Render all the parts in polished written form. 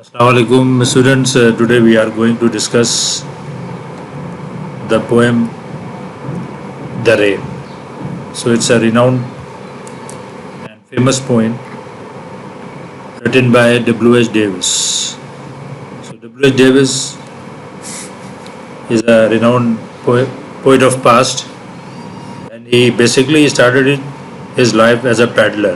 Assalamu alaikum students. Today we are going to discuss the poem The Rain. So it's a renowned and famous poem written by W.H. Davis. So W.H. Davis is a renowned poet of past, and he basically started his life as a paddler.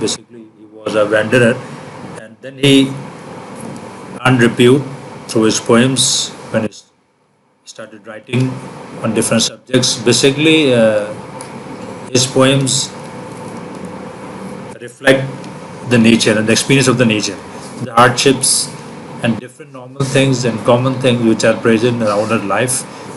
basically he was a wanderer, and then he earned repute through his poems when he started writing on different subjects. Basically, his poems reflect the nature and the experience of the nature, the hardships and different normal things and common things which are present around our life.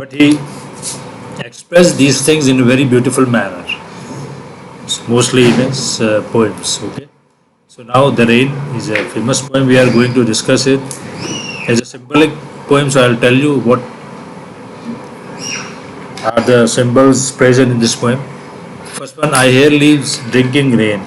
but he expressed these things in a very beautiful manner, mostly in his poems. Okay, so now The Rain is a famous poem. We are going to discuss it as a symbolic poem. So I'll tell you what are the symbols present in this poem. First one, I hear leaves drinking rain.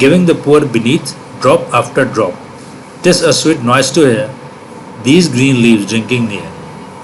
giving the poor beneath drop after drop. 'Tis a sweet noise to hear these green leaves drinking near.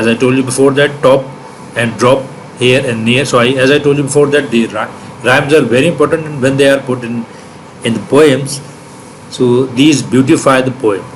As I told you before that, top and drop, here and near. So as I told you before that, the rhymes are very important when they are put in the poems. So these beautify the poem.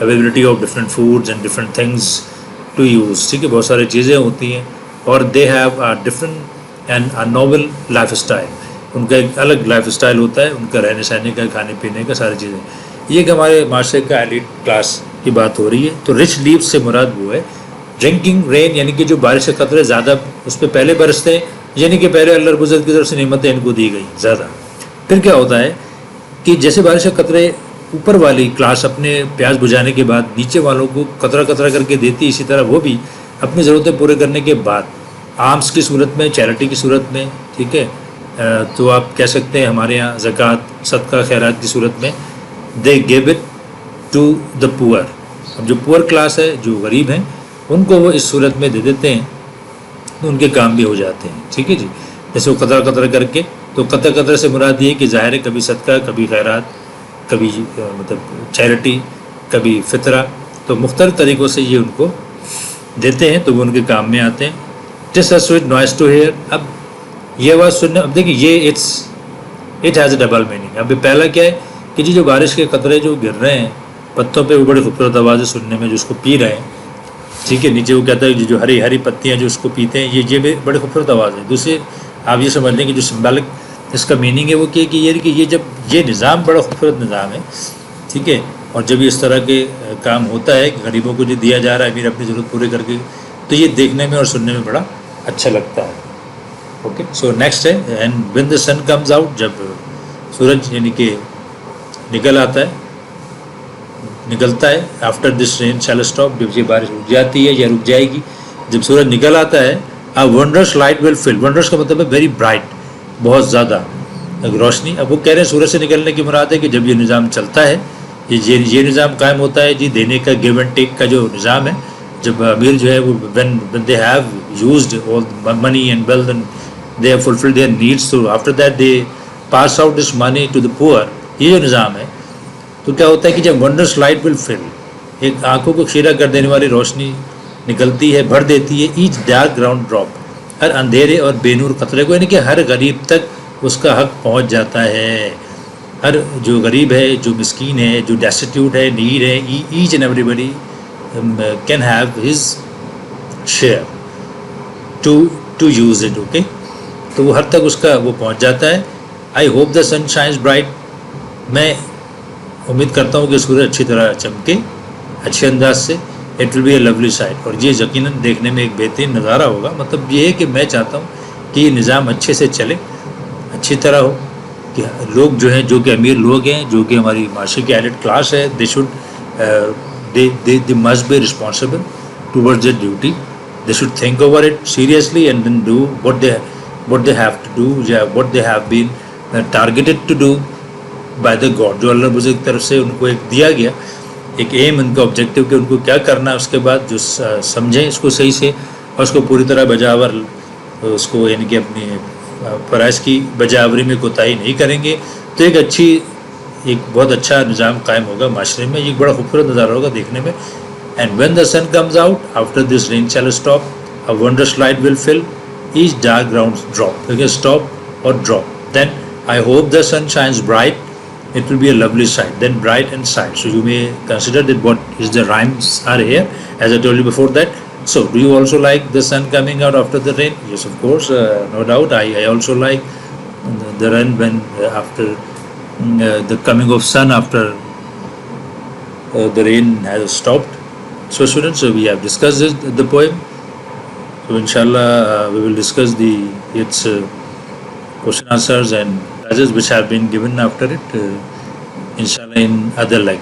Availability of different foods and different things to use. ٹھیک ہے, بہت ساری چیزیں ہوتی ہیں, اور they have a different and a novel life style. ان کا ایک الگ لائف اسٹائل ہوتا ہے, ان کا رہنے سہنے کا, کھانے پینے کا, ساری چیزیں. یہ کہ ہمارے معاشرے کا ایلیٹ کلاس کی بات ہو رہی ہے. تو رچ لیوز سے مراد وہ ہے ڈرنکنگ رین, یعنی کہ جو بارش کے قطرے زیادہ اس پہ پہلے برستے ہیں, یعنی کہ پہلے اللہ رب العزت کی طرف سے نعمتیں ان کو دی گئی زیادہ. پھر کیا ہوتا ہے کہ جیسے بارش کے قطرے اوپر والی کلاس اپنے پیاس بجھانے کے بعد نیچے والوں کو قطرہ قطرہ کر کے دیتی, اسی طرح وہ بھی اپنی ضرورتیں پورے کرنے کے بعد آمس کی صورت میں, چیریٹی کی صورت میں, ٹھیک ہے, تو آپ کہہ سکتے ہیں ہمارے یہاں زکوٰۃ, صدقہ, خیرات کی صورت میں دے گیو اٹ ٹو دا پور. اب جو پور کلاس ہے, جو غریب ہیں, ان کو وہ اس صورت میں دے دیتے ہیں, تو ان کے کام بھی ہو جاتے ہیں. ٹھیک ہے جی, جیسے وہ قطرہ قطرہ کر کے, تو قطرہ قطرہ سے مراد یہ کہ ظاہر ہے کبھی صدقہ, کبھی خیرات, کبھی مطلب چیریٹی, کبھی فطرہ, تو مختلف طریقوں سے یہ ان کو دیتے ہیں, تو وہ ان کے کام میں آتے ہیں. جس سویٹ نوائز ٹو ہیئر. اب یہ آواز سننا, اب دیکھیں یہ it has a double meaning. اب پہلا کیا ہے کہ جی جو بارش کے قطرے جو گر رہے ہیں پتوں پہ, وہ بڑی خوبصورت آوازیں سننے میں, جو اس کو پی رہے ہیں, ٹھیک ہے, نیچے وہ کہتا ہے جو ہری ہری پتیاں جو اس کو پیتے ہیں, یہ بھی بڑی خوبصورت آواز ہے. دوسرے آپ یہ سمجھ لیں کہ جو سمبالک اس کا میننگ ہے وہ کہ یہ جب یہ نظام بڑا خوبصورت نظام ہے, ٹھیک ہے, اور جب اس طرح کے کام ہوتا ہے کہ غریبوں کو جو دیا جا رہا ہے امیر اپنی ضرورت پورے کر کے, تو یہ دیکھنے میں اور سننے میں بڑا اچھا لگتا ہے. اوکے, سو نیکسٹ ہے and when the sun comes out. جب سورج یعنی کہ نکل آتا ہے, نکلتا ہے, after this rain shall stop, جب یہ بارش رک جاتی ہے یا رک جائے گی, جب سورج نکل آتا ہے, wonders light will full. Wonders کا مطلب ہے ویری برائٹ, بہت زیادہ روشنی. اب وہ کہہ رہے ہیں سورج سے نکلنے کی مراد ہے کہ جب یہ نظام چلتا ہے, یہ نظام قائم ہوتا ہے جی, دینے کا, گیو اینڈ ٹیک کا جو نظام ہے, جب امیر جو ہے وہ when they have used all money and wealth and they have fulfilled their needs, so after that they pass out this money to the poor. یہ جو نظام ہے, تو کیا ہوتا ہے کہ جب ونڈرس لائٹ ول فل, ایک آنکھوں کو خیرہ کر دینے والی روشنی نکلتی ہے, بھر دیتی ہے, ایچ ڈارک گراؤنڈ ڈراپ, ہر اندھیرے اور بے نور قطرے کو, یعنی کہ ہر غریب تک اس کا حق پہنچ جاتا ہے. ہر جو غریب ہے, جو مسکین ہے, جو ڈیسٹیٹیوٹ ہے, نیڈ ہے, each and everybody can have his share to use it. okay, تو وہ ہر تک اس کا وہ پہنچ جاتا ہے. I hope the sun shines bright. میں امید کرتا ہوں کہ سورج اچھی طرح چمکے, اچھے انداز سے. It will be a lovely sight. اور یہ یقیناً دیکھنے میں ایک بہترین نظارہ ہوگا. مطلب یہ ہے کہ میں چاہتا ہوں کہ یہ نظام اچھے سے چلے, اچھی طرح ہو, کہ لوگ جو ہیں, جو کہ امیر لوگ ہیں, جو کہ ہماری معاشرے کی ایلیٹ کلاس ہے, they should they must be responsible towards their duty. They should think over it seriously and then do what they have to do, what they have been targeted to do by the God. جو اللہ رب کی طرف سے ان کو ایک دیا گیا ایک ایم, ان کا آبجیکٹیو کہ ان کو کیا کرنا ہے, اس کے بعد جو سمجھیں اس کو صحیح سے اور اس کو پوری طرح بجاور, اس کو یعنی کہ اپنی فرائض کی بجاوری میں کوتاہی نہیں کریں گے, تو ایک بہت اچھا نظام قائم ہوگا معاشرے میں. یہ بڑا خوبصورت نظارہ ہوگا دیکھنے میں. And when the sun comes out after this rain shall stop, a wondrous light will fill each dark ground drop. ٹھیک ہے, اسٹاپ اور drop. Then I hope the sun shines bright, it will be a lovely sight. Then bright and sight. So you may consider that what is the rhymes are here, as I told you before that. So do you also like the sun coming out after the rain? Yes, of course, no doubt. I also like the rain when after the coming of sun after the rain has stopped. So students, we have discussed the poem. So inshallah we will discuss its question answers and prizes which have been given after it inshallah in other lectures.